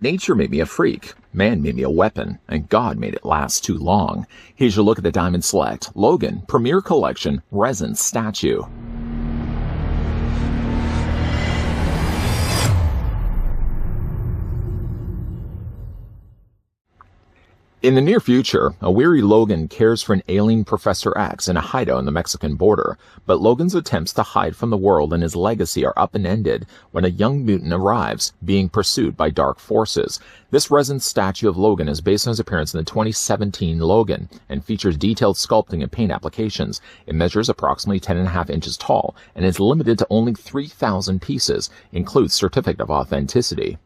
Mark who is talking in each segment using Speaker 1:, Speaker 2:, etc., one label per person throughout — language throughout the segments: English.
Speaker 1: Nature made me a freak, man made me a weapon, and God made it last too long. Here's your look at the Diamond Select Logan Premier Collection Resin Statue. In the near future, a weary Logan cares for an ailing Professor X in a hideout on the Mexican border, but Logan's attempts to hide from the world and his legacy are up-ended when a young mutant arrives, being pursued by dark forces. This resin statue of Logan is based on his appearance in the 2017 Logan, and features detailed sculpting and paint applications. It measures approximately 10.5 inches tall, and is limited to only 3,000 pieces, includes certificate of authenticity.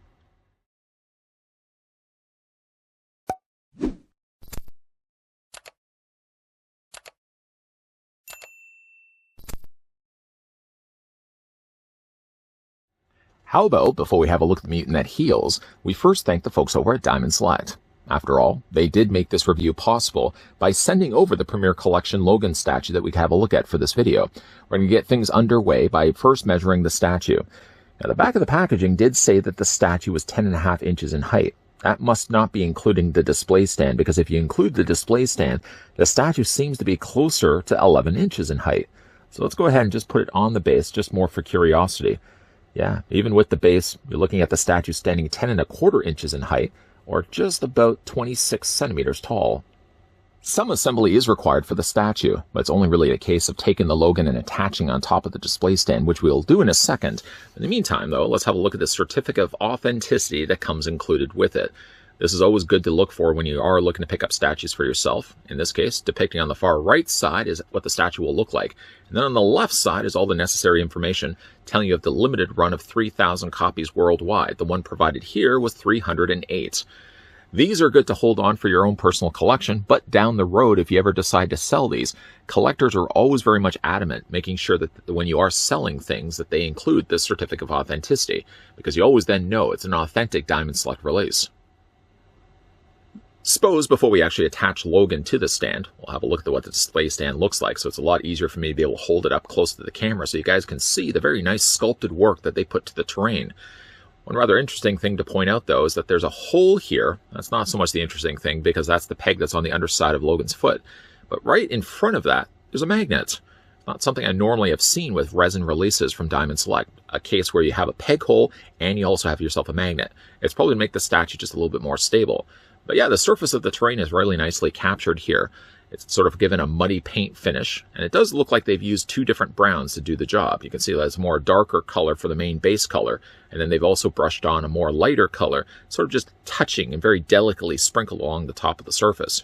Speaker 1: How about, before we have a look at the mutant that heals, we first thank the folks over at Diamond Select. After all, they did make this review possible by sending over the Premier Collection Logan statue that we'd have a look at for this video. We're going to get things underway by first measuring the statue. Now, the back of the packaging did say that the statue was 10.5 inches in height. That must not be including the display stand, because if you include the display stand, the statue seems to be closer to 11 inches in height. So let's go ahead and just put it on the base, just more for curiosity. Yeah, even with the base, you're looking at the statue standing 10.25 inches in height, or just about 26 centimeters tall. Some assembly is required for the statue, but it's only really a case of taking the Logan and attaching on top of the display stand, which we'll do in a second. In the meantime, though, let's have a look at the certificate of authenticity that comes included with it. This is always good to look for when you are looking to pick up statues for yourself. In this case, depicting on the far right side is what the statue will look like. And then on the left side is all the necessary information telling you of the limited run of 3,000 copies worldwide. The one provided here was 308. These are good to hold on for your own personal collection, but down the road, if you ever decide to sell these, collectors are always very much adamant, making sure that when you are selling things, that they include this certificate of authenticity, because you always then know it's an authentic Diamond Select release. Suppose before we actually attach Logan to the stand, we'll have a look at what the display stand looks like, so it's a lot easier for me to be able to hold it up close to the camera so you guys can see the very nice sculpted work that they put to the terrain. One rather interesting thing to point out, though, is that there's a hole here. That's not so much the interesting thing, because that's the peg that's on the underside of Logan's foot. But right in front of that, there's a magnet. Not something I normally have seen with resin releases from Diamond Select. A case where you have a peg hole, and you also have yourself a magnet. It's probably to make the statue just a little bit more stable. But yeah, the surface of the terrain is really nicely captured here. It's sort of given a muddy paint finish, and it does look like they've used two different browns to do the job. You can see that's a more darker color for the main base color, and then they've also brushed on a more lighter color, sort of just touching and very delicately sprinkled along the top of the surface.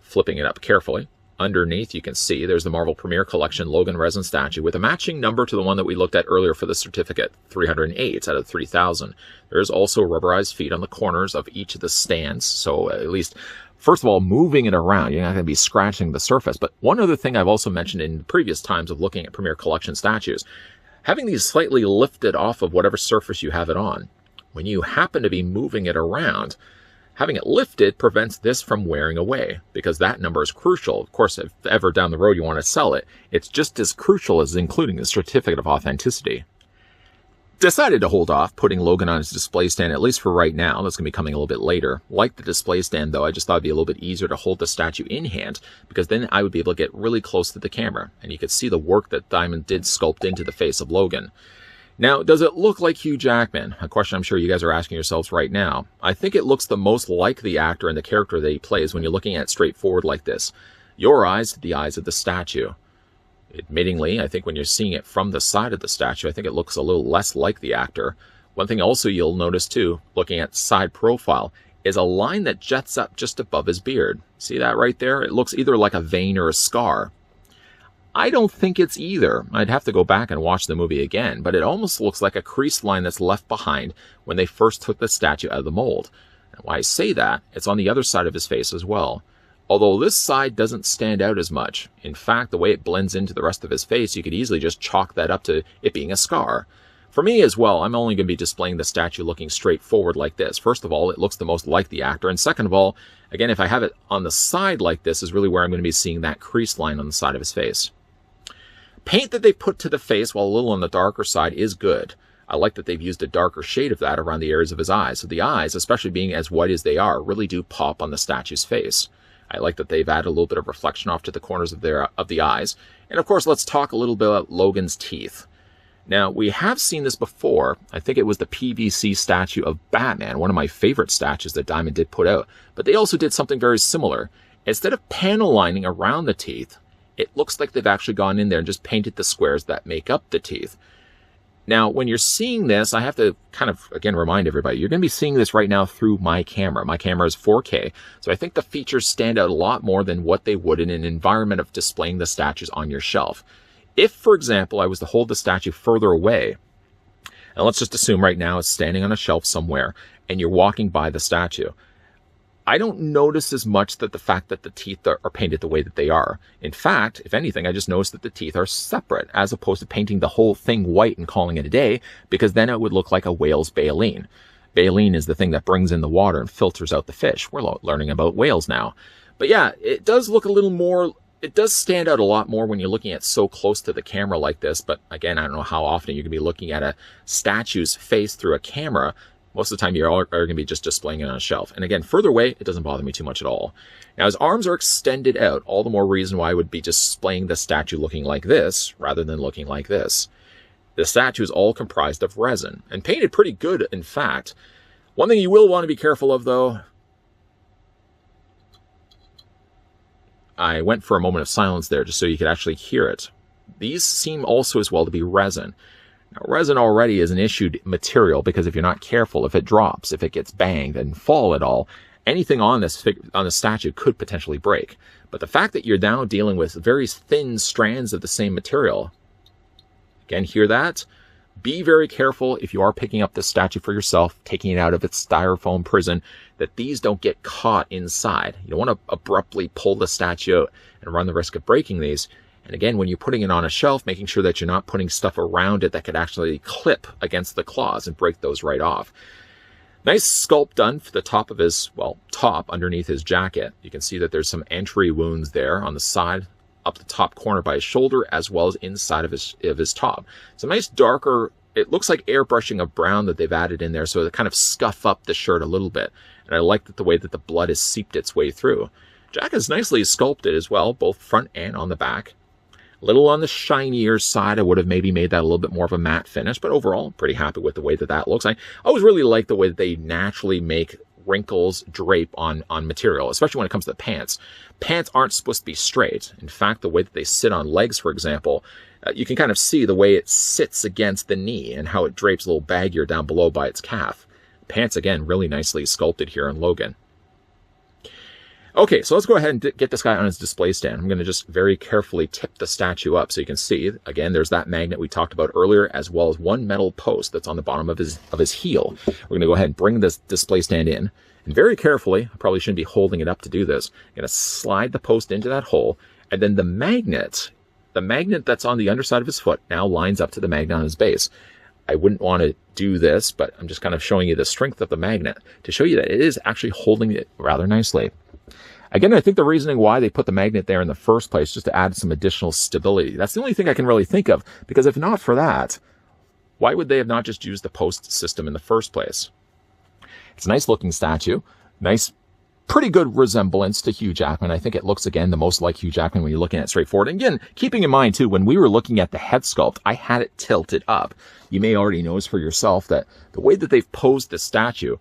Speaker 1: Flipping it up carefully, underneath you can see there's the Marvel Premier Collection Logan resin statue with a matching number to the one that we looked at earlier for the certificate, 308 out of 3,000. There's also rubberized feet on the corners of each of the stands, so at least, first of all, moving it around, you're not going to be scratching the surface. But one other thing I've also mentioned in previous times of looking at Premier Collection statues, having these slightly lifted off of whatever surface you have it on, when you happen to be moving it around, having it lifted prevents this from wearing away, because that number is crucial. Of course, if ever down the road you want to sell it, it's just as crucial as including the certificate of authenticity. Decided to hold off putting Logan on his display stand, at least for right now. That's going to be coming a little bit later. Like the display stand, though, I just thought it'd be a little bit easier to hold the statue in hand, because then I would be able to get really close to the camera, and you could see the work that Diamond did sculpt into the face of Logan. Now, does it look like Hugh Jackman? A question I'm sure you guys are asking yourselves right now. I think it looks the most like the actor and the character that he plays when you're looking at it straight forward like this. Your eyes to the eyes of the statue. Admittingly, I think when you're seeing it from the side of the statue, I think it looks a little less like the actor. One thing also you'll notice too, looking at side profile, is a line that jets up just above his beard. See that right there? It looks either like a vein or a scar. I don't think it's either. I'd have to go back and watch the movie again, but it almost looks like a crease line that's left behind when they first took the statue out of the mold. And why I say that, it's on the other side of his face as well. Although this side doesn't stand out as much. In fact, the way it blends into the rest of his face, you could easily just chalk that up to it being a scar. For me as well, I'm only going to be displaying the statue looking straight forward like this. First of all, it looks the most like the actor. And second of all, again, if I have it on the side like this is really where I'm going to be seeing that crease line on the side of his face. Paint that they put to the face, while a little on the darker side, is good. I like that they've used a darker shade of that around the areas of his eyes. So the eyes, especially being as white as they are, really do pop on the statue's face. I like that they've added a little bit of reflection off to the corners of the eyes. And of course, let's talk a little bit about Logan's teeth. Now, we have seen this before. I think it was the PVC statue of Batman, one of my favorite statues that Diamond did put out. But they also did something very similar. Instead of panel lining around the teeth, it looks like they've actually gone in there and just painted the squares that make up the teeth. Now, when you're seeing this, I have to kind of, again, remind everybody, you're going to be seeing this right now through my camera. My camera is 4K, so I think the features stand out a lot more than what they would in an environment of displaying the statues on your shelf. If, for example, I was to hold the statue further away, and let's just assume right now it's standing on a shelf somewhere, and you're walking by the statue, I don't notice as much that the fact that the teeth are painted the way that they are. In fact, if anything, I just notice that the teeth are separate, as opposed to painting the whole thing white and calling it a day, because then it would look like a whale's baleen. Baleen is the thing that brings in the water and filters out the fish. We're learning about whales now. But yeah, it does look a little more, it does stand out a lot more when you're looking at so close to the camera like this. But again, I don't know how often you're going to be looking at a statue's face through a camera. Most of the time, you're going to be just displaying it on a shelf. And again, further away, it doesn't bother me too much at all. Now, his arms are extended out, all the more reason why I would be displaying the statue looking like this, rather than looking like this. The statue is all comprised of resin, and painted pretty good, in fact. One thing you will want to be careful of, though, I went for a moment of silence there, just so you could actually hear it. These seem also as well to be resin. Now, resin already is an issued material because if you're not careful, if it drops, if it gets banged and fall at all, anything on the statue could potentially break. But the fact that you're now dealing with very thin strands of the same material, again, hear that? Be very careful if you are picking up this statue for yourself, taking it out of its styrofoam prison, that these don't get caught inside. You don't want to abruptly pull the statue out and run the risk of breaking these. And again, when you're putting it on a shelf, making sure that you're not putting stuff around it that could actually clip against the claws and break those right off. Nice sculpt done for the top of his, well, top underneath his jacket. You can see that there's some entry wounds there on the side, up the top corner by his shoulder, as well as inside of his top. It's a nice darker, it looks like airbrushing of brown that they've added in there, so to kind of scuff up the shirt a little bit. And I like the way that the blood has seeped its way through. Jacket is nicely sculpted as well, both front and on the back. A little on the shinier side. I would have maybe made that a little bit more of a matte finish, but overall, pretty happy with the way that looks. I always really like the way that they naturally make wrinkles drape on material, especially when it comes to the pants. Pants aren't supposed to be straight. In fact, the way that they sit on legs, for example, you can kind of see the way it sits against the knee and how it drapes a little baggier down below by its calf. Pants, again, really nicely sculpted here on Logan. Okay, so let's go ahead and get this guy on his display stand. I'm going to just very carefully tip the statue up so you can see. Again, there's that magnet we talked about earlier, as well as one metal post that's on the bottom of his heel. We're going to go ahead and bring this display stand in. And very carefully, I probably shouldn't be holding it up to do this, I'm going to slide the post into that hole. And then the magnet that's on the underside of his foot now lines up to the magnet on his base. I wouldn't want to do this, but I'm just kind of showing you the strength of the magnet to show you that it is actually holding it rather nicely. Again, I think the reasoning why they put the magnet there in the first place, just to add some additional stability. That's the only thing I can really think of, because if not for that, why would they have not just used the post system in the first place? It's a nice looking statue, nice, pretty good resemblance to Hugh Jackman. I think it looks, again, the most like Hugh Jackman when you're looking at it straightforward. And again, keeping in mind, too, when we were looking at the head sculpt, I had it tilted up. You may already notice for yourself that the way that they've posed the statue,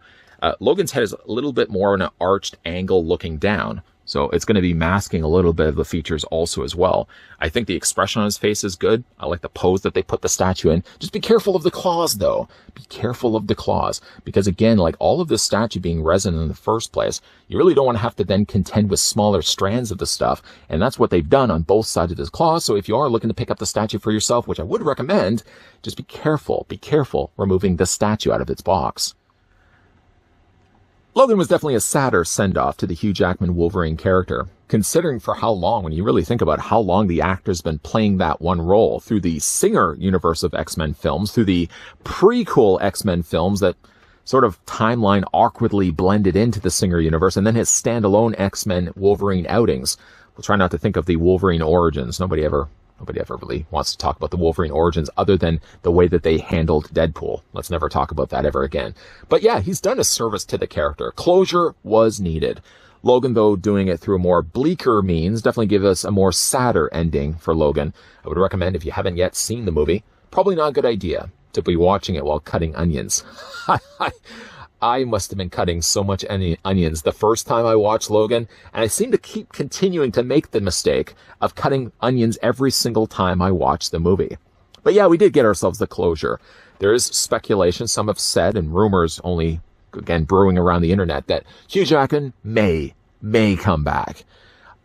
Speaker 1: Logan's head is a little bit more on an arched angle looking down. So it's going to be masking a little bit of the features also as well. I think the expression on his face is good. I like the pose that they put the statue in. Just be careful of the claws, though. Be careful of the claws. Because again, like all of this statue being resin in the first place, you really don't want to have to then contend with smaller strands of the stuff. And that's what they've done on both sides of his claws. So if you are looking to pick up the statue for yourself, which I would recommend, just be careful removing the statue out of its box. Logan was definitely a sadder send-off to the Hugh Jackman Wolverine character, considering for how long, when you really think about how long the actor's been playing that one role, through the Singer universe of X-Men films, through the prequel X-Men films that sort of timeline awkwardly blended into the Singer universe, and then his standalone X-Men Wolverine outings. We'll try not to think of the Wolverine origins. Nobody ever Nobody ever really wants to talk about the Wolverine origins other than the way that they handled Deadpool. Let's never talk about that ever again. But yeah, he's done a service to the character. Closure was needed. Logan, though, doing it through a more bleaker means, definitely give us a more sadder ending for Logan. I would recommend, if you haven't yet seen the movie, probably not a good idea to be watching it while cutting onions. I must have been cutting so much onions the first time I watched Logan, and I seem to keep continuing to make the mistake of cutting onions every single time I watch the movie. But yeah, we did get ourselves the closure. There is speculation, some have said, and rumors only, again, brewing around the internet, that Hugh Jackman may come back.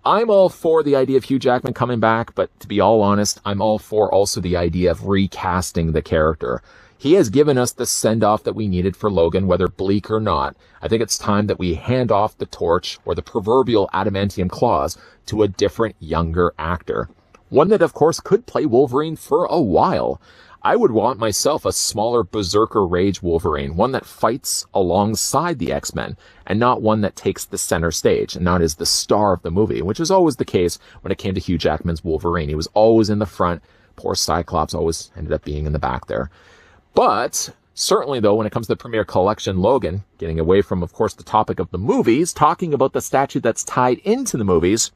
Speaker 1: I'm all for the idea of Hugh Jackman coming back, but to be all honest, I'm all for also the idea of recasting the character. He has given us the send-off that we needed for Logan, whether bleak or not. I think it's time that we hand off the torch, or the proverbial adamantium claws, to a different, younger actor. One that, of course, could play Wolverine for a while. I would want myself a smaller berserker rage Wolverine, one that fights alongside the X-Men, and not one that takes the center stage, and not is the star of the movie, which was always the case when it came to Hugh Jackman's Wolverine. He was always in the front. Poor Cyclops always ended up being in the back there. But certainly, though, when it comes to the Premier Collection Logan, getting away from, of course, the topic of the movies, talking about the statue that's tied into the movies,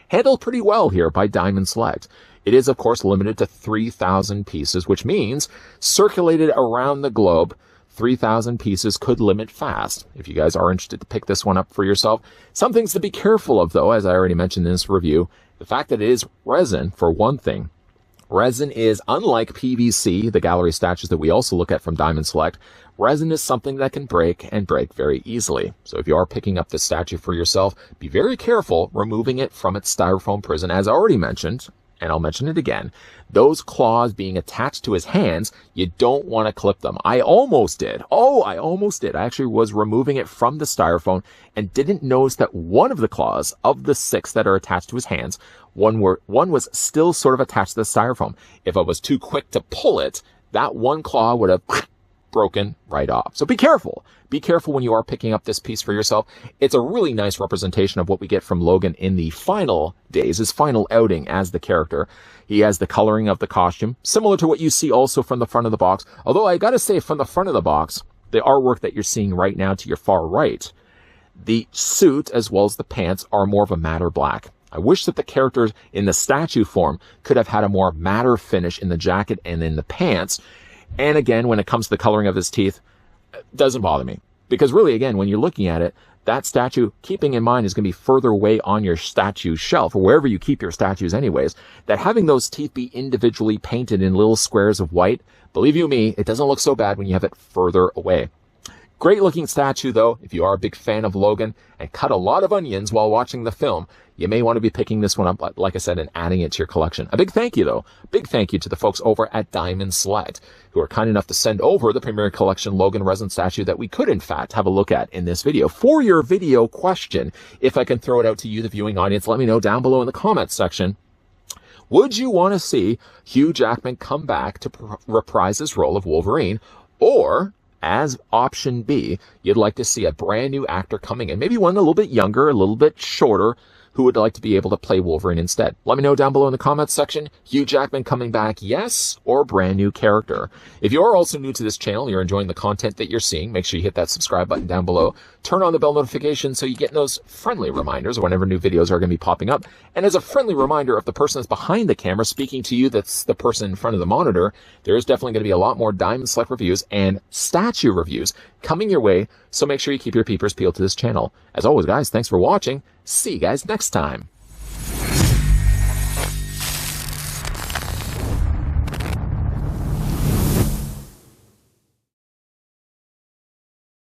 Speaker 1: handled pretty well here by Diamond Select. It is, of course, limited to 3,000 pieces, which means circulated around the globe, 3,000 pieces could limit fast. If you guys are interested to pick this one up for yourself, some things to be careful of, though, as I already mentioned in this review, the fact that it is resin, for one thing. Resin is, unlike PVC, the gallery statues that we also look at from Diamond Select, resin is something that can break, and break very easily. So if you are picking up this statue for yourself, be very careful removing it from its styrofoam prison, as I already mentioned, and I'll mention it again. Those claws being attached to his hands, you don't want to clip them. I almost did. Oh, I almost did. I actually was removing it from the styrofoam and didn't notice that one of the claws of the 6 that are attached to his hands, one was still sort of attached to the styrofoam. If I was too quick to pull it, that one claw would have broken right off. So be careful. Be careful when you are picking up this piece for yourself. It's a really nice representation of what we get from Logan in the final days, his final outing as the character. He has the coloring of the costume, similar to what you see also from the front of the box. Although I gotta say, from the front of the box, the artwork that you're seeing right now to your far right, the suit as well as the pants are more of a matte black. I wish that the characters in the statue form could have had a more matte finish in the jacket and in the pants. And again, when it comes to the coloring of his teeth, it doesn't bother me. Because really, again, when you're looking at it, that statue, keeping in mind, is going to be further away on your statue shelf, or wherever you keep your statues anyways, that having those teeth be individually painted in little squares of white, believe you me, it doesn't look so bad when you have it further away. Great looking statue, though. If you are a big fan of Logan and cut a lot of onions while watching the film, you may want to be picking this one up, like I said, and adding it to your collection. A big thank you, though. Big thank you to the folks over at Diamond Select, who are kind enough to send over the Premier Collection Logan resin statue that we could, in fact, have a look at in this video. For your video question, if I can throw it out to you, the viewing audience, let me know down below in the comments section. Would you want to see Hugh Jackman come back to reprise his role of Wolverine, or, as option B, you'd like to see a brand new actor coming in, maybe one a little bit younger, a little bit shorter, who would like to be able to play Wolverine instead? Let me know down below in the comments section. Hugh Jackman coming back, yes, or brand new character. If you are also new to this channel, you're enjoying the content that you're seeing, make sure you hit that subscribe button down below. Turn on the bell notification so you get those friendly reminders whenever new videos are going to be popping up. And as a friendly reminder, of the person that's behind the camera speaking to you, that's the person in front of the monitor, there is definitely going to be a lot more Diamond Select reviews and statue reviews coming your way, so make sure you keep your peepers peeled to this channel. As always, guys, thanks for watching. See you guys next time.